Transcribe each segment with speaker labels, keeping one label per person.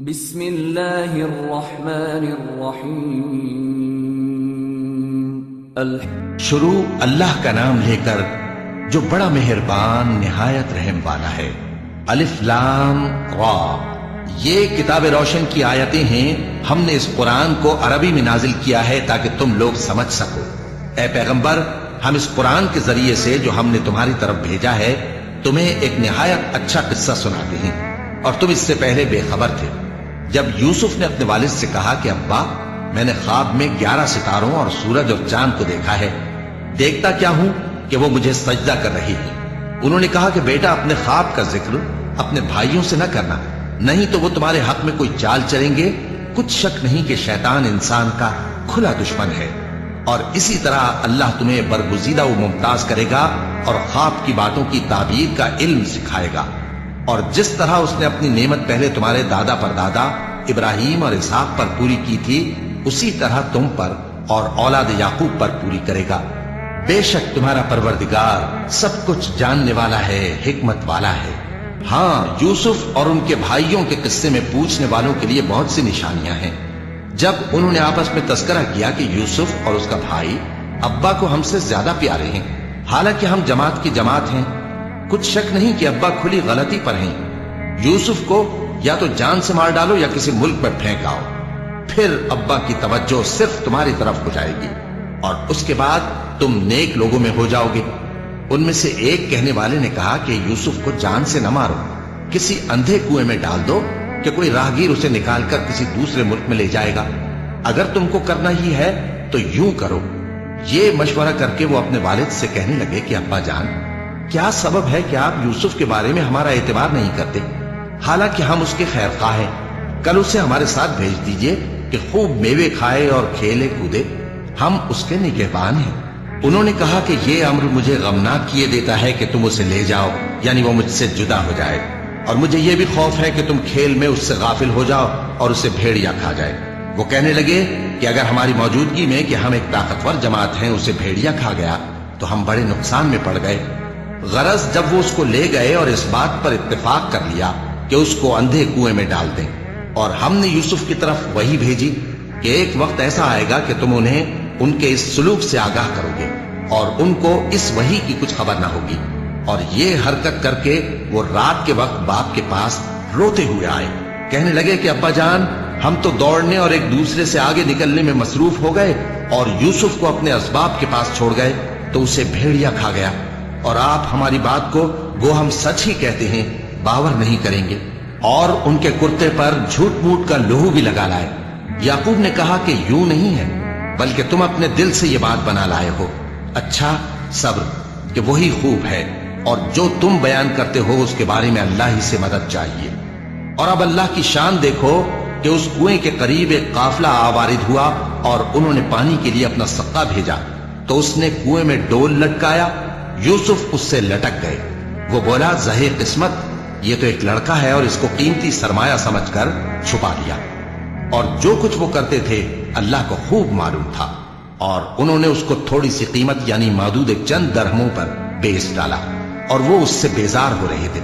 Speaker 1: بسم اللہ الرحمن الرحیم
Speaker 2: شروع اللہ کا نام لے کر جو بڑا مہربان نہایت رحم والا ہے۔ الف لام را، یہ کتاب روشن کی آیتیں ہیں۔ ہم نے اس قرآن کو عربی میں نازل کیا ہے تاکہ تم لوگ سمجھ سکو۔ اے پیغمبر، ہم اس قرآن کے ذریعے سے جو ہم نے تمہاری طرف بھیجا ہے تمہیں ایک نہایت اچھا قصہ سناتے ہیں، اور تم اس سے پہلے بے خبر تھے۔ جب یوسف نے اپنے والد سے کہا کہ ابا، میں نے خواب میں 11 ستاروں اور سورج اور چاند کو دیکھا ہے، دیکھتا کیا ہوں کہ وہ مجھے سجدہ کر رہی ہے۔ انہوں نے کہا کہ بیٹا، اپنے خواب کا ذکر اپنے بھائیوں سے نہ کرنا، نہیں تو وہ تمہارے حق میں کوئی چال چلیں گے۔ کچھ شک نہیں کہ شیطان انسان کا کھلا دشمن ہے، اور اسی طرح اللہ تمہیں برگزیدہ و ممتاز کرے گا اور خواب کی باتوں کی تعبیر کا علم سکھائے گا، اور جس طرح اس نے اپنی نعمت پہلے تمہارے دادا پر دادا ابراہیم اور اسحاق پر پوری کی تھی، اسی طرح تم پر اور اولاد یعقوب پر پوری کرے گا۔ بے شک تمہارا پروردگار سب کچھ جاننے والا ہے، حکمت والا ہے۔ ہاں، یوسف اور ان کے بھائیوں کے قصے میں پوچھنے والوں کے لیے بہت سی نشانیاں ہیں۔ جب انہوں نے آپس میں تذکرہ کیا کہ یوسف اور اس کا بھائی ابا کو ہم سے زیادہ پیارے ہیں، حالانکہ ہم جماعت کی جماعت ہیں، کچھ شک نہیں کہ ابا کھلی غلطی پر ہیں۔ یوسف کو یا تو جان سے مار ڈالو یا کسی ملک میں پھینک آؤ، پھر ابا کی توجہ صرف تمہاری طرف ہو جائے گی، اور اس کے بعد تم نیک لوگوں میں ہو جاؤ گے۔ ان میں سے ایک کہنے والے نے کہا کہ یوسف کو جان سے نہ مارو، کسی اندھے کنویں میں ڈال دو کہ کوئی راہگیر اسے نکال کر کسی دوسرے ملک میں لے جائے گا۔ اگر تم کو کرنا ہی ہے تو یوں کرو۔ یہ مشورہ کر کے وہ اپنے والد سے کہنے لگے کہ ابا جان، کیا سبب ہے کہ آپ یوسف کے بارے میں ہمارا اعتبار نہیں کرتے؟ حالانکہ ہم اس کے خیر خواہ ہیں، کل اسے ہمارے ساتھ بھیج دیجئے کہ خوب میوے کھائے اور کھیلے کودے، ہم اس کے نگہبان ہیں۔ انہوں نے کہا کہ یہ امر مجھے غمناک کیے دیتا ہے کہ تم اسے لے جاؤ، یعنی وہ مجھ سے جدا ہو جائے، اور مجھے یہ بھی خوف ہے کہ تم کھیل میں اس سے غافل ہو جاؤ اور اسے بھیڑیا کھا جائے۔ وہ کہنے لگے کہ اگر ہماری موجودگی میں کہ ہم ایک طاقتور جماعت ہیں اسے بھیڑیا کھا گیا تو ہم بڑے نقصان میں پڑ گئے۔ غرض جب وہ اس کو لے گئے اور اس بات پر اتفاق کر لیا کہ اس کو اندھے کنویں میں ڈال دیں، اور ہم نے یوسف کی طرف وحی بھیجی کہ ایک وقت ایسا آئے گا کہ تم انہیں ان کے اس سلوک سے آگاہ کرو گے، اور ان کو اس وحی کی کچھ خبر نہ ہوگی۔ اور یہ حرکت کر کے وہ رات کے وقت باپ کے پاس روتے ہوئے آئے، کہنے لگے کہ ابا جان، ہم تو دوڑنے اور ایک دوسرے سے آگے نکلنے میں مصروف ہو گئے اور یوسف کو اپنے اسباب کے پاس چھوڑ گئے تو اسے بھیڑیا کھا گیا، اور آپ ہماری بات کو گو ہم سچ ہی کہتے ہیں باور نہیں کریں گے، اور ان کے کرتے پر جھوٹ موٹ کا لہو بھی لگا لائے۔ یعقوب نے کہا کہ یوں نہیں ہے، بلکہ تم اپنے دل سے یہ بات بنا لائے ہو۔ اچھا، صبر کہ وہی خوب ہے، اور جو تم بیان کرتے ہو اس کے بارے میں اللہ ہی سے مدد چاہیے۔ اور اب اللہ کی شان دیکھو کہ اس کنویں کے قریب ایک قافلہ آوارد ہوا اور انہوں نے پانی کے لیے اپنا سقا بھیجا، تو اس نے کنویں میں ڈول لٹکایا، یوسف اس سے لٹک گئے۔ وہ بولا، زہے قسمت، یہ تو ایک لڑکا ہے، اور اس کو قیمتی سرمایہ سمجھ کر چھپا لیا۔ اور جو کچھ وہ کرتے تھے اللہ کو خوب معلوم تھا، اور انہوں نے اس کو تھوڑی سی قیمت یعنی معدود چند درہموں پر بیچ ڈالا، اور وہ اس سے بیزار ہو رہے تھے۔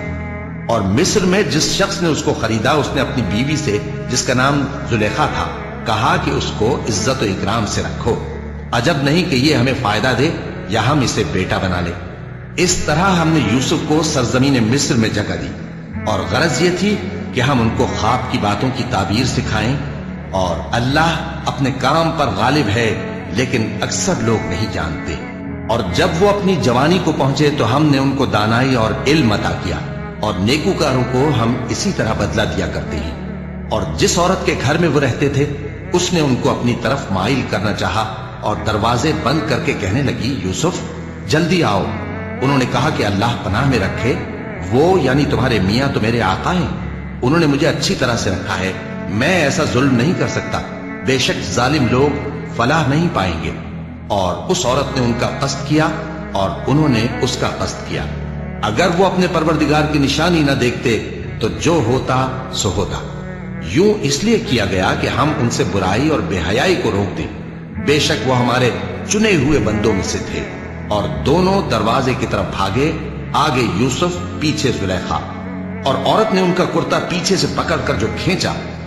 Speaker 2: اور مصر میں جس شخص نے اس کو خریدا، اس نے اپنی بیوی سے جس کا نام زلیخا تھا کہا کہ اس کو عزت و اکرام سے رکھو، عجب نہیں کہ یہ ہمیں فائدہ دے یا ہم اسے بیٹا بنا لے۔ اس طرح ہم نے یوسف کو سرزمین مصر میں جگہ دی، اور غرض یہ تھی کہ ہم ان کو خواب کی باتوں کی تعبیر سکھائیں، اور اللہ اپنے کام پر غالب ہے لیکن اکثر لوگ نہیں جانتے۔ اور جب وہ اپنی جوانی کو پہنچے تو ہم نے ان کو دانائی اور علم عطا کیا، اور نیکوکاروں کو ہم اسی طرح بدلہ دیا کرتے ہیں۔ اور جس عورت کے گھر میں وہ رہتے تھے اس نے ان کو اپنی طرف مائل کرنا چاہا، اور دروازے بند کر کے کہنے لگی، یوسف جلدی آؤ۔ انہوں نے کہا کہ اللہ پناہ میں رکھے، وہ یعنی تمہارے میاں تو میرے آقا ہیں، انہوں نے مجھے اچھی طرح سے رکھا ہے، میں ایسا ظلم نہیں کر سکتا، بے شک ظالم لوگ فلاح نہیں پائیں گے۔ اور اس عورت نے ان کا قصد کیا اور انہوں نے اس کا قصد کیا۔ اگر وہ اپنے پروردگار کی نشانی نہ دیکھتے تو جو ہوتا سو ہوتا۔ یوں اس لیے کیا گیا کہ ہم ان سے برائی اور بے حیائی کو روک دیں، بے شک وہ ہمارے چنے ہوئے بندوں میں سے تھے۔ اور دونوں دروازے کی طرف بھاگے، آگے یوسف، پیچھے زلیخا، اور عورت نے ان کا کرتا پیچھے سے پکڑ کر جو کھینچا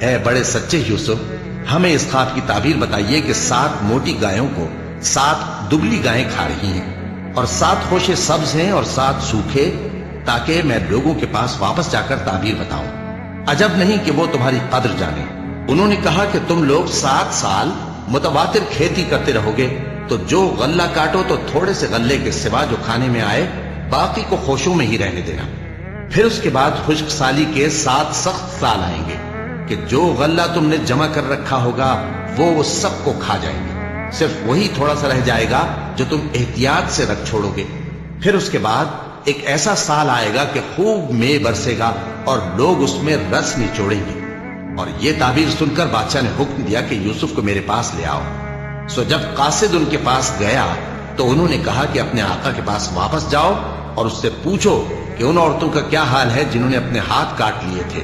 Speaker 2: اے بڑے سچے یوسف، ہمیں اس خواب کی تعبیر بتائیے کہ 7 موٹی گایوں کو 7 دبلی گائیں کھا رہی ہیں اور 7 خوشے سبز ہیں اور 7 سوکھے، تاکہ میں لوگوں کے پاس واپس جا کر تعبیر بتاؤں۔ عجب نہیں کہ وہ تمہاری قدر جانے۔ انہوں نے کہا کہ تم لوگ 7 سال متواتر کھیتی کرتے رہو گے، تو جو غلہ کاٹو تو تھوڑے سے غلے کے سوا جو کھانے میں آئے باقی کو خوشوں میں ہی رہنے دینا۔ پھر اس کے بعد خشک سالی کے 7 سخت سال آئیں گے کہ جو غلہ تم نے جمع کر رکھا ہوگا وہ سب کو کھا جائیں گے، صرف وہی تھوڑا سا رہ جائے گا جو تم احتیاط سے رکھ چھوڑو گے۔ پھر اس کے بعد ایک ایسا سال آئے گا کہ خوب مے برسے گا اور لوگ اس میں رس نچوڑیں گے۔ اور یہ تعبیر سن کر بادشاہ نے حکم دیا کہ یوسف کو میرے پاس لے آؤ۔ سو جب قاصد ان کے پاس گیا تو انہوں نے کہا کہ اپنے آقا کے پاس واپس جاؤ اور اس سے پوچھو کہ ان عورتوں کا کیا حال ہے جنہوں نے اپنے ہاتھ کاٹ لیے تھے،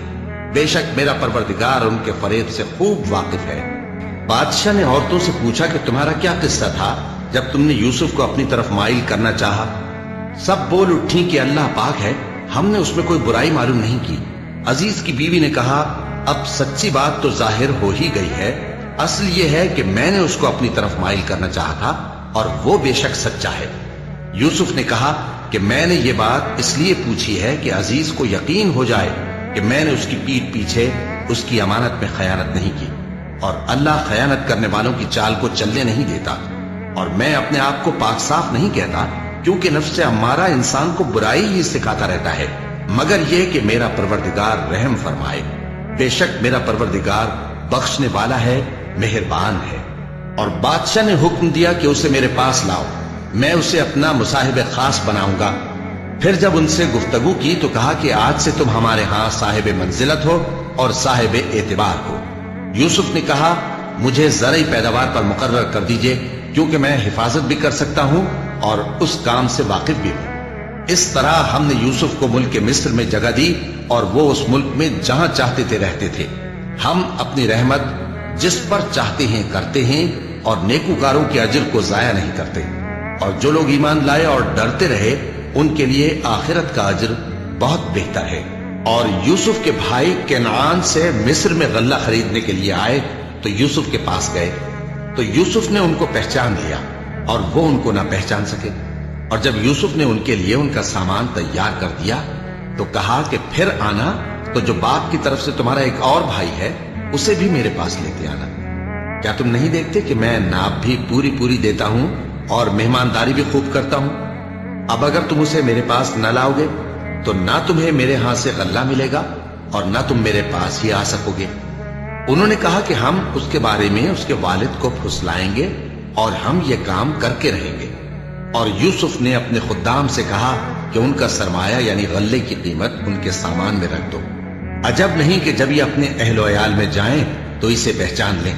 Speaker 2: بے شک میرا پروردگار ان کے فریب سے خوب واقف ہے۔ بادشاہ نے عورتوں سے پوچھا کہ تمہارا کیا قصہ تھا جب تم نے یوسف کو اپنی طرف مائل کرنا چاہا؟ سب بول اٹھی کہ اللہ پاک ہے، ہم نے اس میں کوئی برائی معلوم نہیں کی۔ عزیز کی بیوی نے کہا اب سچی بات تو ظاہر ہو ہی گئی ہے، اصل یہ ہے کہ میں نے اس کو اپنی طرف مائل کرنا چاہا تھا اور وہ بے شک سچا ہے۔ یوسف نے کہا کہ میں نے یہ بات اس لیے پوچھی ہے کہ عزیز کو یقین ہو جائے کہ میں نے اس کی پیٹھ پیچھے اس کی امانت میں خیانت نہیں کی، اور اللہ خیانت کرنے والوں کی چال کو چلنے نہیں دیتا۔ اور میں اپنے آپ کو پاک صاف نہیں کہتا، کیونکہ نفس امارہ انسان کو برائی ہی سکھاتا رہتا ہے، مگر یہ کہ میرا پروردگار رحم فرمائے، بے شک میرا پروردگار بخشنے والا ہے، مہربان ہے۔ اور بادشاہ نے حکم دیا کہ اسے میرے پاس لاؤ، میں اسے اپنا مصاحب خاص بناؤں گا۔ پھر جب ان سے گفتگو کی تو کہا کہ آج سے تم ہمارے ہاں صاحب منزلت ہو اور صاحب اعتبار ہو۔ یوسف نے کہا مجھے زرعی پیداوار پر مقرر کر دیجئے، کیونکہ میں حفاظت بھی کر سکتا ہوں اور اس کام سے واقف بھی ہوں۔ اس طرح ہم نے یوسف کو ملک مصر میں جگہ دی اور وہ اس ملک میں جہاں چاہتے تھے رہتے تھے۔ ہم اپنی رحمت جس پر چاہتے ہیں کرتے ہیں اور نیکوکاروں کے اجر کو ضائع نہیں کرتے، اور جو لوگ ایمان لائے اور ڈرتے رہے ان کے لیے آخرت کا اجر بہت بہتر ہے۔ اور یوسف کے بھائی کنعان سے مصر میں غلہ خریدنے کے لیے آئے تو یوسف کے پاس گئے، تو یوسف نے ان کو پہچان لیا اور وہ ان کو نہ پہچان سکے۔ اور جب یوسف نے ان کے لیے ان کا سامان تیار کر دیا تو کہا کہ پھر آنا تو جو باپ کی طرف سے تمہارا ایک اور بھائی ہے اسے بھی میرے پاس لیتے آنا۔ کیا تم نہیں دیکھتے کہ میں ناپ بھی پوری پوری دیتا ہوں اور مہمانداری بھی خوب کرتا ہوں؟ اب اگر تم اسے میرے پاس نہ لاؤ گے تو نہ تمہیں میرے ہاں سے غلہ ملے گا اور نہ تم میرے پاس ہی آ سکو گے۔ انہوں نے کہا کہ ہم اس کے بارے میں اس کے والد کو پھسلائیں گے اور ہم یہ کام کر کے رہیں گے۔ اور یوسف نے اپنے خدام سے کہا کہ ان کا سرمایہ یعنی غلے کی قیمت ان کے سامان میں رکھ دو۔ عجب نہیں کہ جب یہ اپنے اہل و عیال میں جائیں تو اسے پہچان لیں،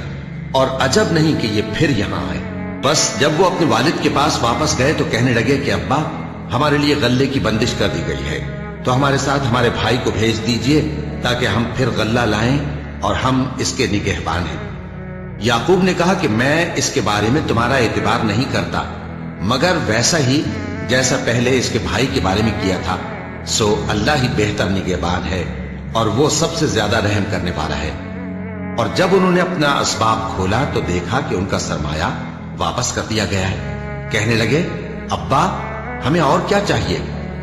Speaker 2: اور عجب نہیں کہ یہ پھر یہاں آئے۔ بس جب وہ اپنے والد کے پاس واپس گئے تو کہنے لگے کہ ابا ہمارے لیے غلے کی بندش کر دی گئی ہے، تو ہمارے ساتھ ہمارے بھائی کو بھیج دیجئے تاکہ ہم پھر غلہ لائیں اور ہم اس کے نگہبان ہیں۔ یعقوب نے کہا کہ میں اس کے بارے میں تمہارا اعتبار نہیں کرتا، مگر ویسا ہی جیسا پہلے اس کے بھائی کے بارے میں کیا تھا، سو اللہ ہی بہتر نگہبان ہے اور وہ سب سے زیادہ رحم کرنے والا ہے۔ اور جب انہوں نے اپنا اسباب کھولا تو دیکھا کہ ان کا سرمایہ واپس کر دیا گیا ہے۔ کہنے لگے ابا ہمیں اور کیا چاہیے،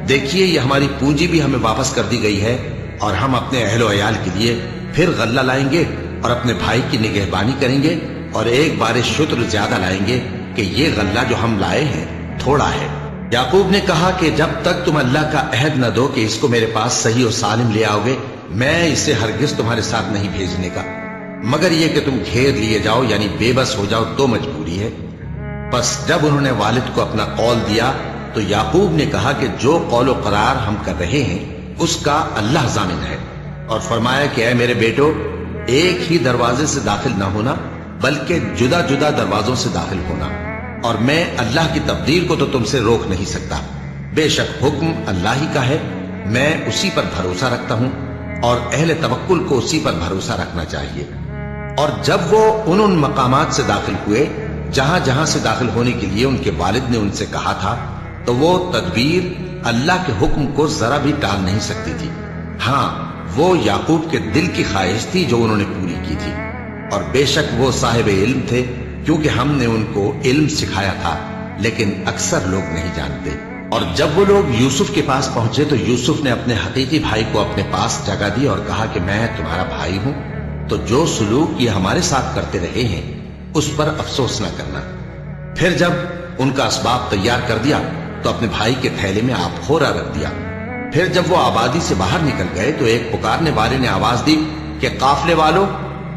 Speaker 2: دیکھیے یہ ہماری پونجی بھی ہمیں واپس کر دی گئی ہے، اور ہم اپنے اہل و عیال کے لیے پھر غلہ لائیں گے اور اپنے بھائی کی نگہبانی کریں گے، اور ایک بار شتر زیادہ لائیں گے کہ یہ غلہ جو ہم لائے ہیں تھوڑا ہے۔ یعقوب نے کہا کہ جب تک تم اللہ کا عہد نہ دو کہ اس کو میرے پاس صحیح و سالم لے آؤ گے، میں اسے ہرگز تمہارے ساتھ نہیں بھیجنے کا، مگر یہ کہ تم گھیر لیے جاؤ یعنی بے بس ہو جاؤ تو مجبوری ہے۔ بس جب انہوں نے والد کو اپنا قول دیا تو یعقوب نے کہا کہ جو قول و قرار ہم کر رہے ہیں اس کا اللہ ضامن ہے، اور فرمایا کہ اے میرے بیٹو ایک ہی دروازے سے داخل نہ ہونا بلکہ جدا جدا دروازوں سے داخل ہونا، اور میں اللہ کی تقدیر کو تو تم سے روک نہیں سکتا، بے شک حکم اللہ ہی کا ہے، میں اسی پر بھروسہ رکھتا ہوں اور اہل توکل کو اسی پر بھروسہ رکھنا چاہیے۔ اور جب وہ ان مقامات سے داخل ہوئے جہاں جہاں سے داخل ہونے کے لیے ان کے والد نے ان سے کہا تھا تو وہ تدبیر اللہ کے حکم کو ذرا بھی ٹال نہیں سکتی تھی۔ ہاں وہ یعقوب کے دل کی خواہش تھی جو انہوں نے پوری کی تھی، اور بے شک وہ صاحب علم تھے کیونکہ ہم نے ان کو علم سکھایا تھا، لیکن اکثر لوگ نہیں جانتے۔ اور جب وہ لوگ یوسف کے پاس پہنچے تو یوسف نے اپنے حقیقی بھائی کو اپنے پاس جگہ دی اور کہا کہ میں تمہارا بھائی ہوں، تو جو سلوک یہ ہمارے ساتھ کرتے رہے ہیں اس پر افسوس نہ کرنا۔ پھر جب ان کا اسباب تیار کر دیا تو اپنے بھائی کے تھیلے میں آپ خورا رکھ دیا۔ پھر جب وہ آبادی سے باہر نکل گئے تو ایک پکارنے والے نے آواز دی کہ قافلے والو،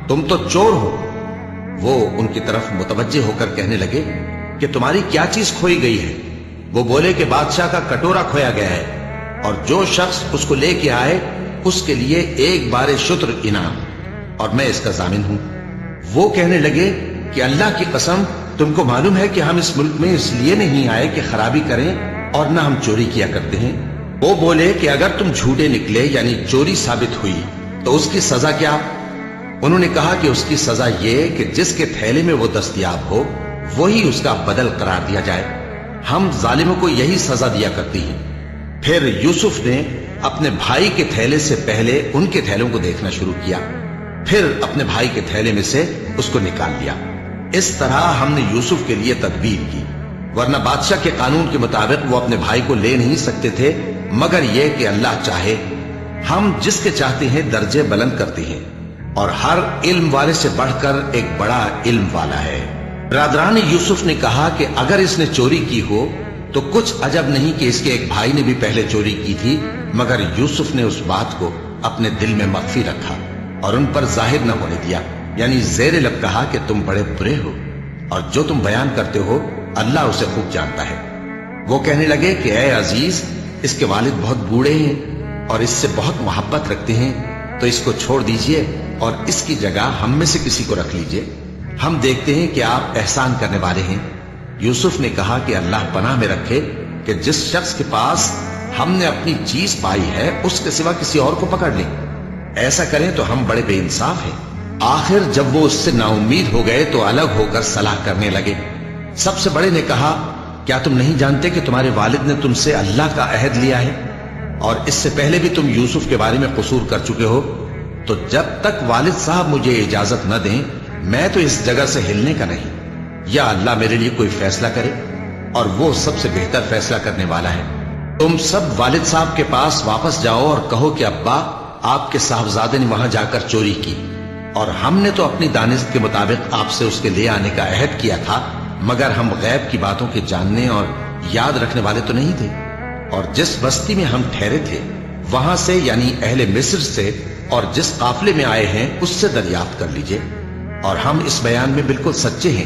Speaker 2: تم تو چور ہو۔ وہ ان کی طرف متوجہ ہو کر کہنے لگے کہ تمہاری کیا چیز کھوئی گئی ہے؟ وہ بولے کہ بادشاہ کا کٹورا کھویا گیا ہے، اور جو شخص اس کو لے کے آئے اس کے لیے ایک بار شتر انعام، اور میں اس کا ضامن ہوں۔ وہ کہنے لگے کہ اللہ کی قسم، تم کو معلوم ہے کہ ہم اس ملک میں اس لیے نہیں آئے کہ خرابی کریں اور نہ ہم چوری کیا کرتے ہیں۔ وہ بولے کہ اگر تم جھوٹے نکلے یعنی چوری ثابت ہوئی تو اس کی سزا کیا؟ انہوں نے کہا کہ اس کی سزا یہ کہ جس کے تھیلے میں وہ دستیاب ہو وہی اس کا بدل قرار دیا جائے۔ ہم ظالموں کو یہی سزا دیا کرتی ہیں۔ پھر یوسف نے اپنے بھائی کے تھیلے سے پہلے ان کے تھیلوں کو دیکھنا شروع کیا، پھر اپنے بھائی کے تھیلے میں سے اس کو نکال لیا۔ اس طرح ہم نے یوسف کے لیے تدبیر کی، ورنہ بادشاہ کے قانون کے مطابق وہ اپنے بھائی کو لے نہیں سکتے تھے، مگر یہ کہ اللہ چاہے۔ ہم جس کے چاہتے ہیں درجے بلند کرتے ہیں، اور ہر علم والے سے بڑھ کر ایک بڑا علم والا ہے۔ برادران یوسف نے کہا کہ اگر اس نے چوری کی ہو تو کچھ عجب نہیں کہ اس کے ایک بھائی نے بھی پہلے چوری کی تھی، مگر یوسف نے اس بات کو اپنے دل میں مخفی رکھا اور ان پر ظاہر نہ ہونے دیا، یعنی زیر لب کہا کہ تم بڑے برے ہو، اور جو تم بیان کرتے ہو اللہ اسے خوب جانتا ہے۔ وہ کہنے لگے کہ اے عزیز، اس کے والد بہت بوڑھے ہیں اور اس سے بہت محبت رکھتے ہیں، تو اس کو چھوڑ دیجئے اور اس کی جگہ ہم میں سے کسی کو رکھ لیجئے، ہم دیکھتے ہیں کہ آپ احسان کرنے والے ہیں۔ یوسف نے کہا کہ اللہ پناہ میں رکھے کہ جس شخص کے پاس ہم نے اپنی چیز پائی ہے اس کے سوا کسی اور کو پکڑ لیں، ایسا کریں تو ہم بڑے بے انصاف ہیں۔ آخر جب وہ اس سے نا امید ہو گئے تو الگ ہو کر صلاح کرنے لگے۔ سب سے بڑے نے کہا، کیا تم نہیں جانتے کہ تمہارے والد نے تم سے اللہ کا عہد لیا ہے، اور اس سے پہلے بھی تم یوسف کے بارے میں قصور کر چکے ہو؟ تو جب تک والد صاحب مجھے اجازت نہ دیں میں تو اس جگہ سے ہلنے کا نہیں، یا اللہ میرے لیے کوئی فیصلہ کرے، اور وہ سب سے بہتر فیصلہ کرنے والا ہے۔ تم سب والد صاحب کے پاس واپس جاؤ اور کہو کہ ابا، آپ کے صاحبزادے نے وہاں جا کر چوری کی، اور ہم نے تو اپنی دانست کے مطابق آپ سے اس کے لے آنے کا عہد کیا تھا، مگر ہم غیب کی باتوں کے جاننے اور یاد رکھنے والے تو نہیں تھے، اور جس بستی میں ہم ٹھہرے تھے وہاں سے یعنی اہل مصر سے اور جس قافلے میں آئے ہیں اس سے دریافت کر لیجئے، اور ہم اس بیان میں بالکل سچے ہیں۔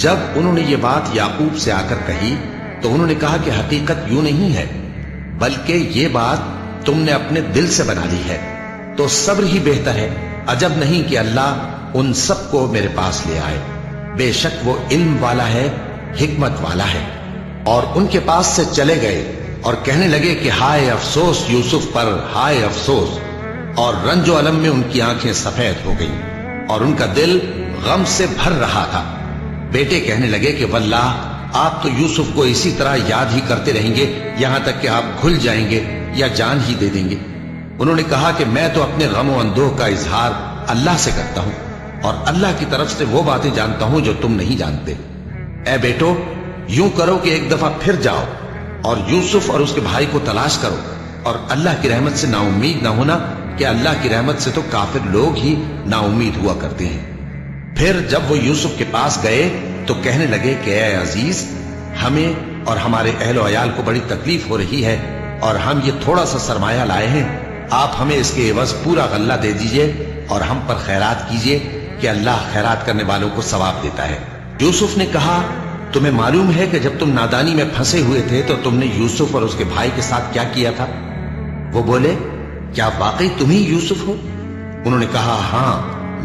Speaker 2: جب انہوں نے یہ بات یعقوب سے آ کر کہی تو انہوں نے کہا کہ حقیقت یوں نہیں ہے، بلکہ یہ بات تم نے اپنے دل سے بنا لی ہے، تو صبر ہی بہتر ہے۔ عجب نہیں کہ اللہ ان سب کو میرے پاس لے آئے، بے شک وہ علم والا ہے، حکمت والا ہے۔ اور ان کے پاس سے چلے گئے اور کہنے لگے کہ ہائے افسوس یوسف پر، ہائے افسوس، اور رنج و الم میں ان کی آنکھیں سفید ہو گئیں اور ان کا دل غم سے بھر رہا تھا۔ بیٹے کہنے لگے کہ واللہ آپ تو یوسف کو اسی طرح یاد ہی کرتے رہیں گے یہاں تک کہ آپ گھل جائیں گے یا جان ہی دے دیں گے۔ انہوں نے کہا کہ میں تو اپنے غم و اندوہ کا اظہار اللہ سے کرتا ہوں، اور اللہ کی طرف سے وہ باتیں جانتا ہوں جو تم نہیں جانتے۔ اے بیٹو، یوں کرو کہ ایک دفعہ پھر جاؤ اور یوسف اور اس کے بھائی کو تلاش کرو، اور اللہ کی رحمت سے نا امید نہ ہونا کہ اللہ کی رحمت سے تو کافر لوگ ہی نا امید ہوا کرتے ہیں۔ پھر جب وہ یوسف کے پاس گئے تو کہنے لگے کہ اے عزیز، ہمیں اور ہمارے اہل و عیال کو بڑی تکلیف ہو رہی ہے، اور ہم یہ تھوڑا سا سرمایہ لائے ہیں، آپ ہمیں اس کے عوض پورا غلہ دے دیجئے اور ہم پر خیرات کیجئے کہ اللہ خیرات کرنے والوں کو ثواب دیتا ہے۔ یوسف نے کہا، تمہیں معلوم ہے کہ جب تم نادانی میں پھنسے ہوئے تھے تو تم نے یوسف اور اس کے بھائی کے ساتھ کیا کیا تھا؟ وہ بولے، کیا واقعی تم ہی یوسف ہو؟ انہوں نے کہا، ہاں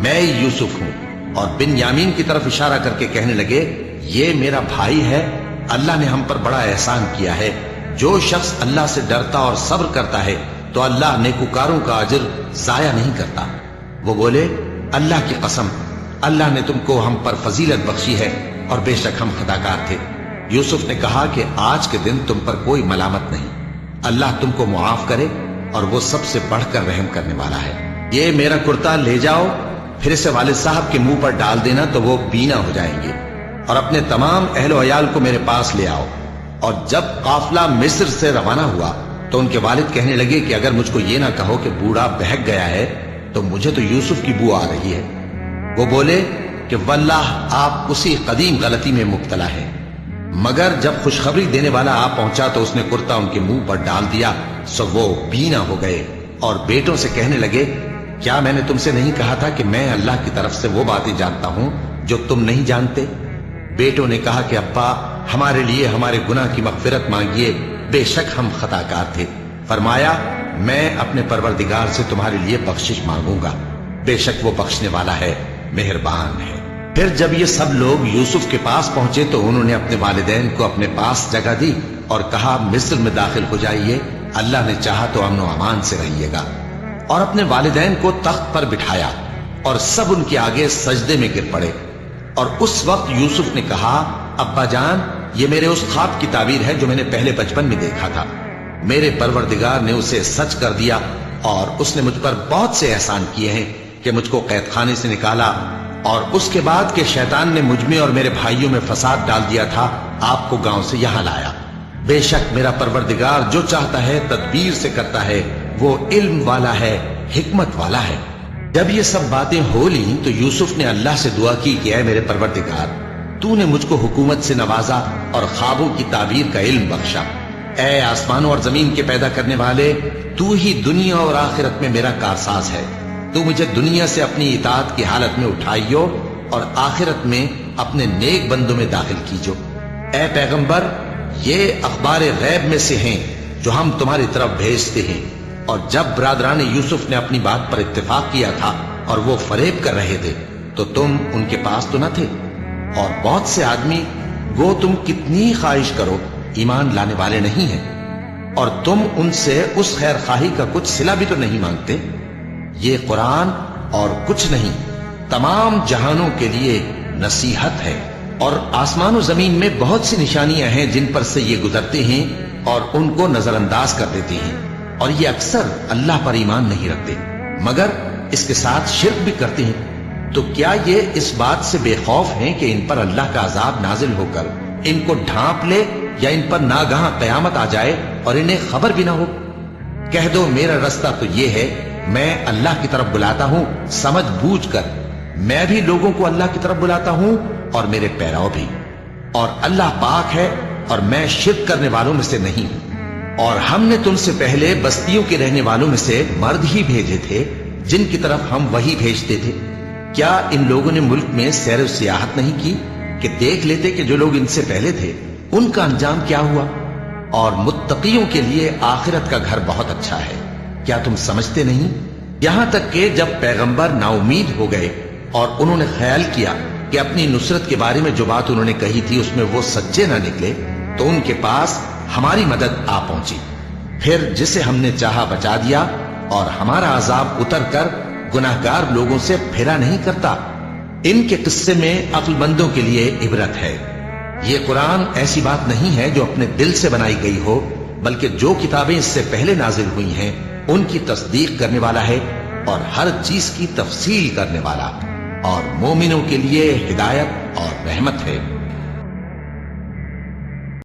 Speaker 2: میں یوسف ہوں، اور بن یامین کی طرف اشارہ کر کے کہنے لگے، یہ میرا بھائی ہے، اللہ نے ہم پر بڑا احسان کیا ہے۔ جو شخص اللہ سے ڈرتا اور صبر کرتا ہے تو اللہ نیکوکاروں کا اجر ضائع نہیں کرتا۔ وہ بولے، اللہ کی قسم، اللہ نے تم کو ہم پر فضیلت بخشی ہے، اور بے شک ہم خطاکار تھے۔ یوسف نے کہا کہ آج کے دن تم پر کوئی ملامت نہیں، اللہ تم کو معاف کرے اور وہ سب سے بڑھ کر رحم کرنے والا ہے۔ یہ میرا کرتا لے جاؤ، پھر اسے والد صاحب کے منہ پر ڈال دینا تو وہ بینا ہو جائیں گے، اور اپنے تمام اہل و عیال کو میرے پاس لے آؤ۔ اور جب قافلہ مصر سے روانہ ہوا تو ان کے والد کہنے لگے کہ اگر مجھ کو یہ نہ کہو کہ بوڑھا بہک گیا ہے تو مجھے تو یوسف کی بو آ رہی ہے۔ وہ بولے کہ واللہ آپ اسی قدیم غلطی میں مبتلا ہیں۔ مگر جب خوشخبری دینے والا آ پہنچا تو اس نے کرتا ان کے منہ پر ڈال دیا، سو وہ بینا ہو گئے اور بیٹوں سے کہنے لگے کیا میں نے تم سے نہیں کہا تھا کہ میں اللہ کی طرف سے وہ باتیں جانتا ہوں جو تم نہیں جانتے؟ بیٹوں نے کہا کہ ابا ہمارے لیے ہمارے گناہ کی مغفرت مانگیے، بے شک ہم خطا کار تھے۔ فرمایا میں اپنے پروردگار سے تمہارے لیے بخشش مانگوں گا، بے شک وہ بخشنے والا ہے، مہربان ہے۔ پھر جب یہ سب لوگ یوسف کے پاس پہنچے تو انہوں نے اپنے والدین کو اپنے پاس جگہ دی اور کہا مصر میں داخل ہو جائیے، اللہ نے چاہا تو امن و امان سے رہیے گا۔ اور اپنے والدین کو تخت پر بٹھایا اور سب ان کے آگے سجدے میں گر پڑے۔ اور اس وقت یوسف نے کہا ابا جان یہ میرے اس خواب کی تعبیر ہے جو میں نے پہلے بچپن میں دیکھا تھا، میرے پروردگار نے اسے سچ کر دیا اور اس نے مجھ پر بہت سے احسان کیے ہیں کہ مجھ کو قید خانے سے نکالا، اور اس کے بعد کہ شیطان نے مجھ میں اور میرے بھائیوں میں فساد ڈال دیا تھا آپ کو گاؤں سے یہاں لایا۔ بے شک میرا پروردگار جو چاہتا ہے تدبیر سے کرتا ہے، وہ علم والا ہے، حکمت والا ہے۔ جب یہ سب باتیں ہو لیں تو یوسف نے اللہ سے دعا کی کہ اے میرے پروردگار تو نے مجھ کو حکومت سے نوازا اور خوابوں کی تعبیر کا علم بخشا۔ اے آسمانوں اور زمین کے پیدا کرنے والے، تو ہی دنیا اور آخرت میں میرا کارساز ہے، تو مجھے دنیا سے اپنی اطاعت کی حالت میں اٹھائیو اور آخرت میں اپنے نیک بندوں میں داخل کیجو۔ اے پیغمبر یہ اخبار غیب میں سے ہیں جو ہم تمہاری طرف بھیجتے ہیں۔ اور جب برادران یوسف نے اپنی بات پر اتفاق کیا تھا اور وہ فریب کر رہے تھے تو تم ان کے پاس تو نہ تھے، اور بہت سے آدمی گو تم کتنی خواہش کرو ایمان لانے والے نہیں ہیں، اور تم ان سے اس خیر خواہی کا کچھ صلہ بھی تو نہیں مانگتے۔ یہ قرآن اور کچھ نہیں تمام جہانوں کے لیے نصیحت ہے، اور آسمان و زمین میں بہت سی نشانیاں ہیں جن پر سے یہ گزرتے ہیں اور ان کو نظر انداز کر دیتے ہیں، اور یہ اکثر اللہ پر ایمان نہیں رکھتے مگر اس کے ساتھ شرک بھی کرتے ہیں۔ تو کیا یہ اس بات سے بے خوف ہیں کہ ان پر اللہ کا عذاب نازل ہو کر ان کو ڈھانپ لے یا ان پر ناگہاں قیامت آ جائے اور انہیں خبر بھی نہ ہو؟ کہہ دو میرا رستہ تو یہ ہے، میں اللہ کی طرف بلاتا ہوں سمجھ بوجھ کر، میں بھی لوگوں کو اللہ کی طرف بلاتا ہوں اور میرے پیراو بھی، اور اللہ پاک ہے اور میں شرک کرنے والوں میں سے نہیں ہوں۔ اور ہم نے تم سے پہلے بستیوں کے رہنے والوں میں سے مرد ہی بھیجے تھے جن کی طرف ہم وہی بھیجتے تھے۔ کیا ان لوگوں نے ملک میں سیر و سیاحت نہیں کی کہ دیکھ لیتے کہ جو لوگ ان سے پہلے تھے ان کا انجام کیا ہوا؟ اور متقیوں کے لیے آخرت کا گھر بہت اچھا ہے، کیا تم سمجھتے نہیں؟ یہاں تک کہ جب پیغمبر نا امید ہو گئے اور انہوں نے خیال کیا کہ اپنی نصرت کے بارے میں جو بات انہوں نے کہی تھی اس میں وہ سچے نہ نکلے، تو ان کے پاس ہماری مدد آ پہنچی، پھر جسے ہم نے چاہا بچا دیا، اور ہمارا عذاب اتر کر گناہگار لوگوں سے پھرا نہیں کرتا۔ ان کے قصے میں عقل مندوں کے لیے عبرت ہے۔ یہ قرآن ایسی بات نہیں ہے جو اپنے دل سے بنائی گئی ہو، بلکہ جو کتابیں اس سے پہلے نازل ہوئی ہیں ان کی تصدیق کرنے والا ہے اور ہر چیز کی تفصیل کرنے والا، اور مومنوں کے لیے ہدایت اور رحمت ہے۔